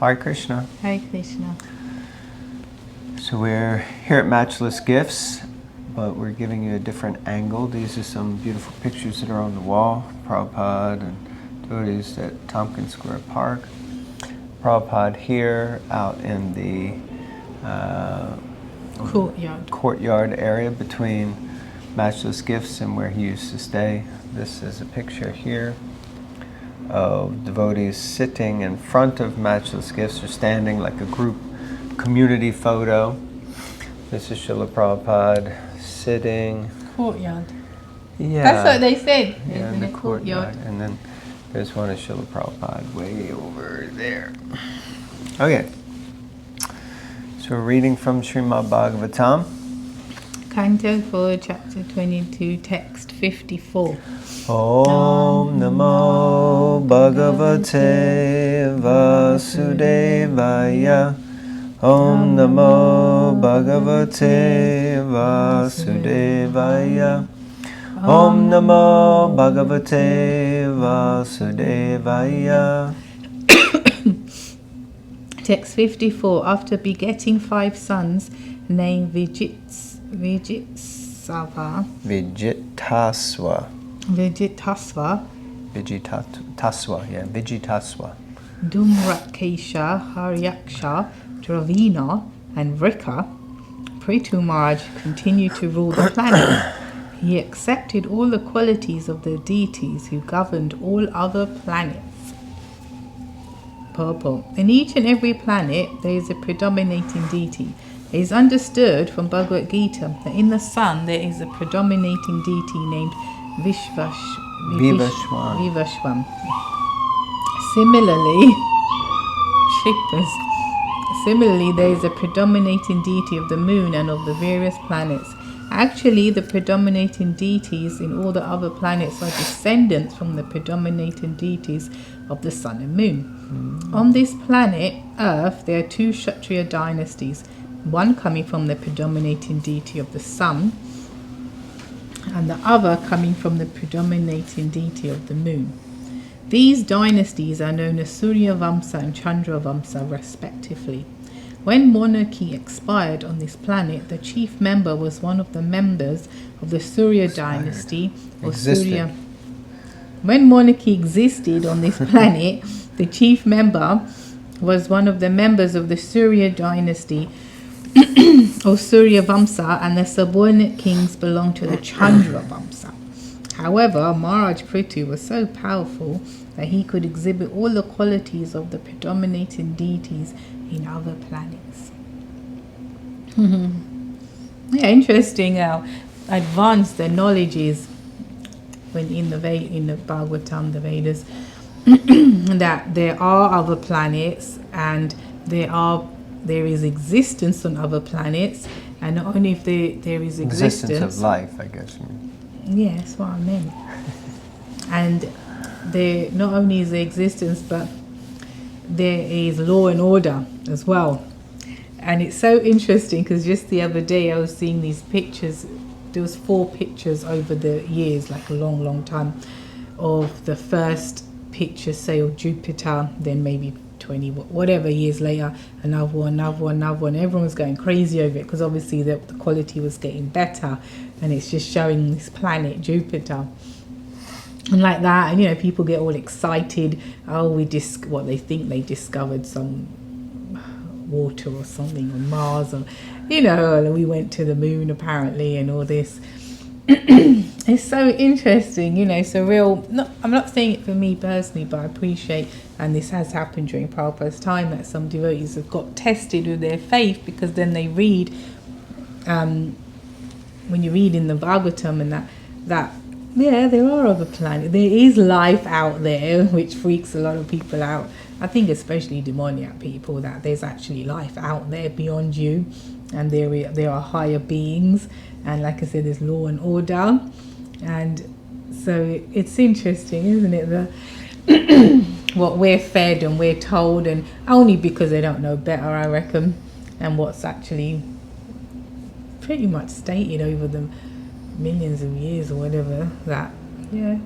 Hare Krishna. Hare Krishna. So we're here at Matchless Gifts, but we're giving you a different angle. These are some beautiful pictures that are on the wall. Prabhupada and devotees at Tompkins Square Park. Prabhupada here out in the courtyard area between Matchless Gifts and where he used to stay. This is a picture here of devotees sitting in front of Matchless Gifts, or standing like a group community photo. This is Srila Prabhupada sitting. Courtyard. Yeah. That's what they said. Yeah, in the courtyard. And then there's one of Srila Prabhupada way over there. Okay. So we're reading from Srimad Bhagavatam. Canto 4, Chapter 22, Text 54. Om Namo Bhagavate Vasudevaya. Om Namo Bhagavate Vasudevaya. Om Namo Bhagavate Vasudevaya. Text 54. After begetting 5 sons named Vijitaswa, Dhumrakesha, Haryaksha, Dravina, and Vrika, Prithu Maharaj continued to rule the planet. He accepted all the qualities of the deities who governed all other planets. Purport. In each and every planet there is a predominating deity. It is understood from Bhagavad Gita that in the sun there is a predominating deity named Vivashvam. Similarly, there is a predominating deity of the moon and of the various planets. Actually, the predominating deities in all the other planets are descendants from the predominating deities of the sun and moon. On this planet, Earth, there are 2 Kshatriya dynasties, one coming from the predominating deity of the sun, and the other coming from the predominating deity of the moon. These dynasties are known as Surya Vamsa and Chandra Vamsa, respectively. When monarchy expired on this planet, the chief member was one of the members of the Surya dynasty, or Surya. When monarchy existed on this planet, the chief member was one of the members of the Surya dynasty, or Surya Vamsa, and the subordinate kings belonged to the Chandra Vamsa. However, Maharaj Prithu was so powerful that he could exhibit all the qualities of the predominating deities in other planets. Yeah, interesting how advanced the knowledge is when in the Bhagavatam, the Vedas, that there are other planets and there is existence on other planets, and not only if there is existence of life, I guess. Yeah, that's what I meant. And there not only is there existence, but there is law and order as well. And it's so interesting because just the other day I was seeing these pictures. There was 4 pictures over the years, like a long time, of the first picture, say, of Jupiter, then maybe 20 whatever years later, another one. Everyone was going crazy over it because obviously the quality was getting better, and it's just showing this planet Jupiter and like that. And people get all excited. What they think they discovered some water or something on Mars, or we went to the moon apparently, and all this. It's so interesting, so real. I'm not saying it for me personally, but I appreciate, and this has happened during Prabhupada's time, that some devotees have got tested with their faith, because then they read, when you read in the Bhagavatam and that yeah, there are other planets, there is life out there, which freaks a lot of people out. I think especially demoniac people, that there's actually life out there beyond you, and there are higher beings, and like I said, there's law and order. And so it's interesting, isn't it, what we're fed and we're told, and only because they don't know better, I reckon, and what's actually pretty much stated over the millions of years or whatever, that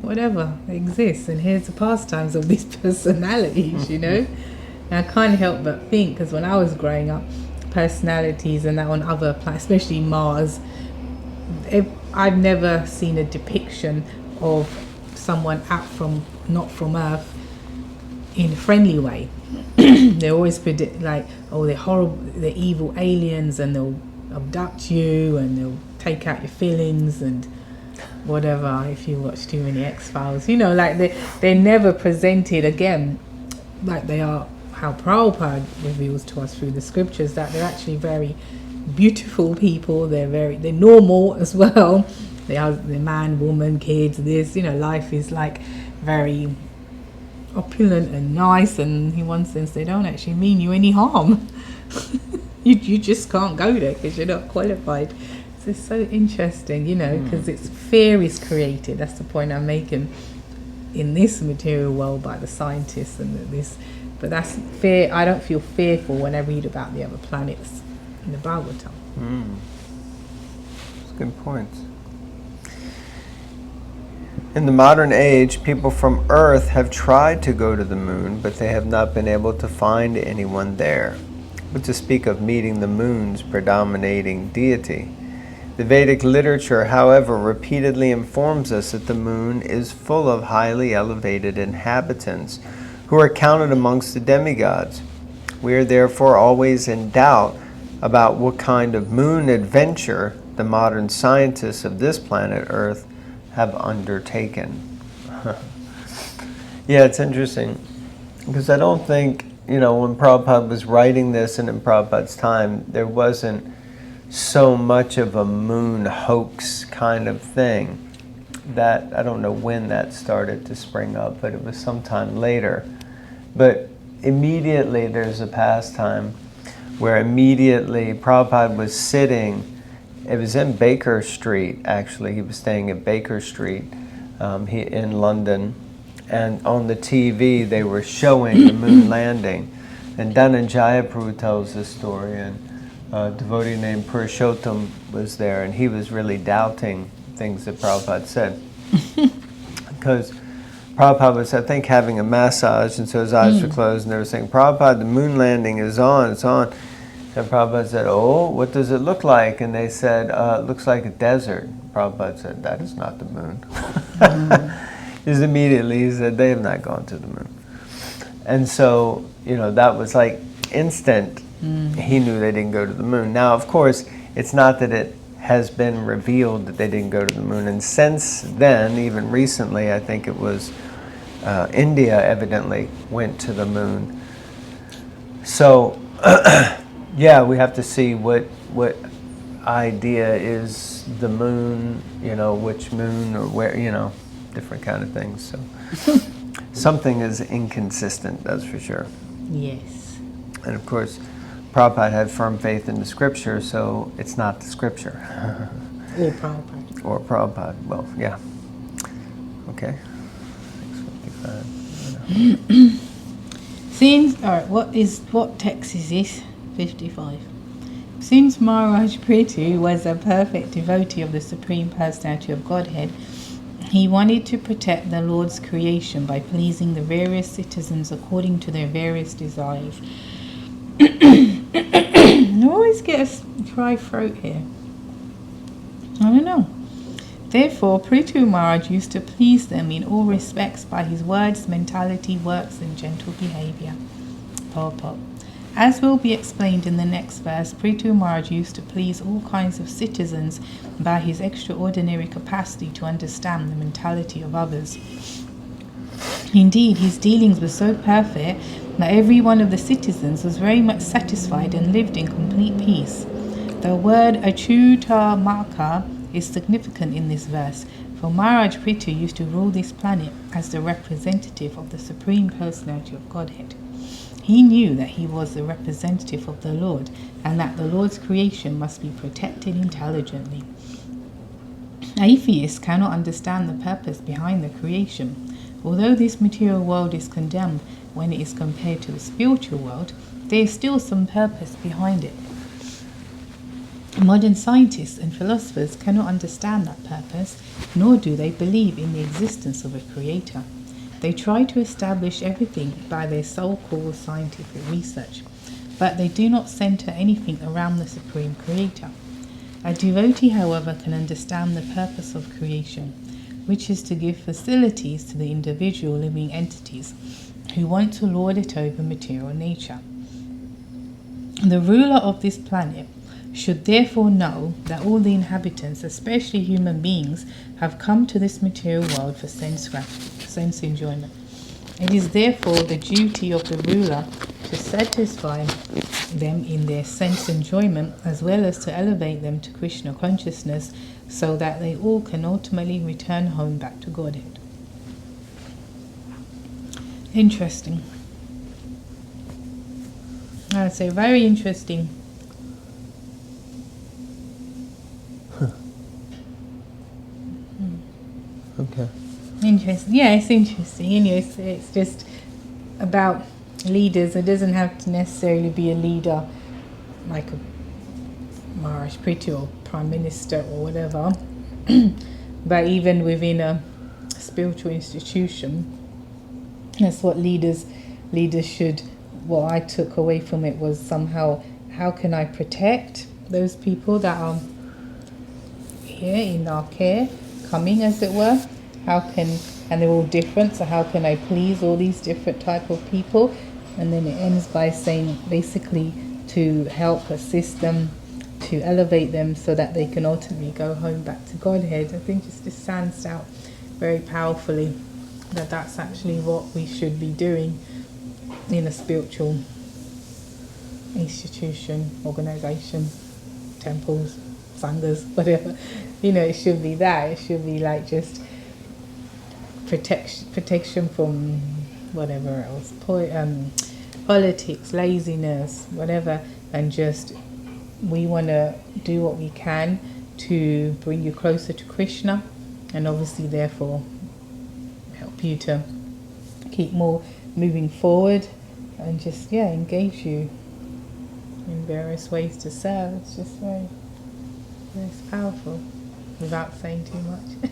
whatever exists, and here's the pastimes of these personalities, And I can't help but think, because when I was growing up, personalities and that on other planets, especially Mars, I've never seen a depiction of someone out from not from Earth in a friendly way. They always predict like, oh, they're horrible, they're evil aliens, and they'll abduct you and they'll take out your feelings and whatever. If you watch too many X-Files, you know, like they're never presented again like they are how Prabhupada reveals to us through the scriptures, that they're actually very beautiful people. They're normal as well. They're man, woman, kids, this, you know, life is like very opulent and nice, and in one sense they don't actually mean you any harm. you just can't go there because you're not qualified. So it's so interesting, you know, because it's fear is created. That's the point I'm making in this material world by the scientists and this. But that's fear. I don't feel fearful when I read about the other planets in the Bhagavatam. That's a good point. In the modern age, people from Earth have tried to go to the moon, but they have not been able to find anyone there. But to speak of meeting the moon's predominating deity. The Vedic literature, however, repeatedly informs us that the moon is full of highly elevated inhabitants who are counted amongst the demigods. We are therefore always in doubt about what kind of moon adventure the modern scientists of this planet Earth have undertaken. Yeah, it's interesting, because I don't think, you know, when Prabhupada was writing this and in Prabhupada's time, there wasn't so much of a moon hoax kind of thing. That, I don't know when that started to spring up, but it was sometime later. But immediately there's a pastime where immediately Prabhupada was sitting, it was in Baker Street actually, he was staying at Baker Street in London, and on the TV they were showing the moon landing. And Dhananjaya Prabhu tells this story, and a devotee named Purushottam was there, and he was really doubting things that Prabhupada said. Because Prabhupada was, I think, having a massage, and so his eyes were closed, and they were saying, Prabhupada, the moon landing is on, it's on. And Prabhupada said, oh, what does it look like? And they said, it looks like a desert. Prabhupada said, that is not the moon. Just immediately he said, they have not gone to the moon. And so, you know, that was like instant. He knew they didn't go to the moon. Now, of course, it's not that it has been revealed that they didn't go to the moon. And since then, even recently, I think it was India evidently went to the moon. So, yeah, we have to see what idea is the moon, you know, which moon or where, you know, different kind of things. So something is inconsistent, that's for sure. Yes. And of course, Prabhupada had firm faith in the scripture, so it's not the scripture. Or Prabhupada. Or Prabhupada. Well, yeah. Okay. 655. Since, what text is this? 55. Since Maharaj Prithu was a perfect devotee of the Supreme Personality of Godhead, he wanted to protect the Lord's creation by pleasing the various citizens according to their various desires. I always get a dry throat here. I don't know. Therefore, Prithu Maharaj used to please them in all respects by his words, mentality, works, and gentle behavior. Purport. As will be explained in the next verse, Prithu Maharaj used to please all kinds of citizens by his extraordinary capacity to understand the mentality of others. Indeed, his dealings were so perfect that every one of the citizens was very much satisfied and lived in complete peace. The word Achyutamaka is significant in this verse, for Maharaj Prithu used to rule this planet as the representative of the Supreme Personality of Godhead. He knew that he was the representative of the Lord, and that the Lord's creation must be protected intelligently. Atheists cannot understand the purpose behind the creation. Although this material world is condemned when it is compared to the spiritual world, there is still some purpose behind it. Modern scientists and philosophers cannot understand that purpose, nor do they believe in the existence of a creator. They try to establish everything by their so-called scientific research, but they do not center anything around the Supreme Creator. A devotee, however, can understand the purpose of creation, which is to give facilities to the individual living entities who want to lord it over material nature. The ruler of this planet should therefore know that all the inhabitants, especially human beings, have come to this material world for sense enjoyment. It is therefore the duty of the ruler to satisfy them in their sense enjoyment, as well as to elevate them to Krishna consciousness, so that they all can ultimately return home back to Godhead. Interesting. I would say very interesting. Okay. Interesting. Yeah, it's interesting. Anyway, it's just about leaders. It doesn't have to necessarily be a leader like a Maharaj Priti or Prime Minister or whatever. But even within a spiritual institution, that's what leaders should. What I took away from it was somehow, how can I protect those people that are here in our care, coming as it were? And they're all different, so how can I please all these different type of people? And then it ends by saying basically to help assist them, to elevate them so that they can ultimately go home back to Godhead. I think just this stands out very powerfully, that that's actually what we should be doing in a spiritual institution, organization, temples, sanghas, whatever. It should be that. It should be like just protection from whatever else, politics, laziness, whatever, and just we want to do what we can to bring you closer to Krishna, and obviously therefore help you to keep more moving forward, and just engage you in various ways to serve. It's just very powerful without saying too much.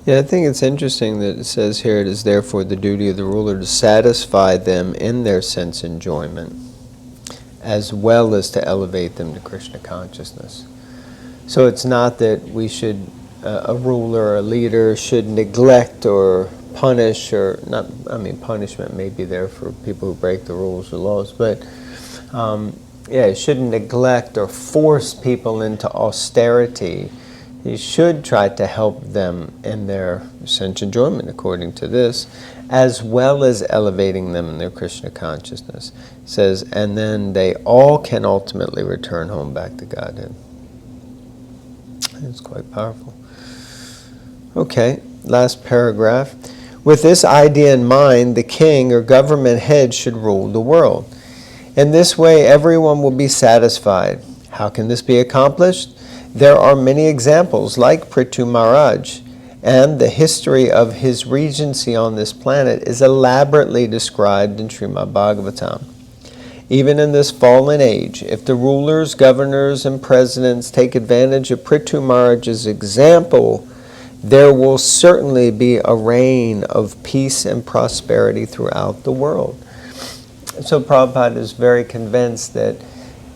Yeah, I think it's interesting that it says here, it is therefore the duty of the ruler to satisfy them in their sense enjoyment, as well as to elevate them to Krishna consciousness. So it's not that we should, a ruler or a leader should neglect or punish, or not, punishment may be there for people who break the rules or laws, but it shouldn't neglect or force people into austerity. You should try to help them in their sense enjoyment, according to this, as well as elevating them in their Krishna consciousness. It says, and then they all can ultimately return home back to Godhead. It's quite powerful. Okay, last paragraph. With this idea in mind, the king or government head should rule the world. In this way, everyone will be satisfied. How can this be accomplished? There are many examples like Prithu Maharaj, and the history of his regency on this planet is elaborately described in Srimad Bhagavatam. Even in this fallen age, if the rulers, governors, and presidents take advantage of Prithu Maharaj's example, there will certainly be a reign of peace and prosperity throughout the world. So Prabhupada is very convinced that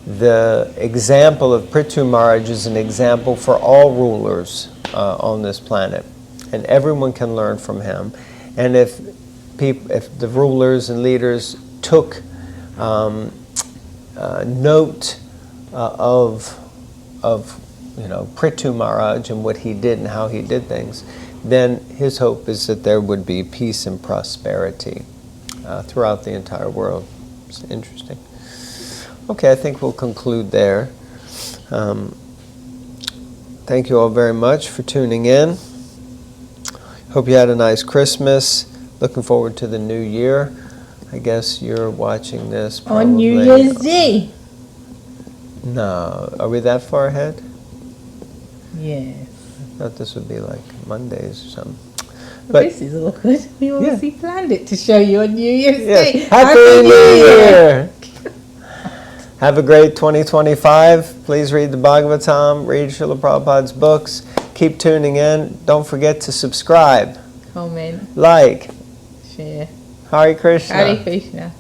the example of Prithu Maharaj is an example for all rulers on this planet, and everyone can learn from him. And if the rulers and leaders took note of Prithu Maharaj and what he did and how he did things, then his hope is that there would be peace and prosperity throughout the entire world. It's interesting. Okay, I think we'll conclude there. Thank you all very much for tuning in. Hope you had a nice Christmas. Looking forward to the new year. I guess you're watching this probably on New Year's Day. No, are we that far ahead? Yes. I thought this would be like Mondays or something. But this is awkward. We obviously planned it to show you on New Year's Day. Happy New Year! Have a great 2025. Please read the Bhagavatam, read Srila Prabhupada's books. Keep tuning in. Don't forget to subscribe. comment, like. share. Hare Krishna. Hare Krishna.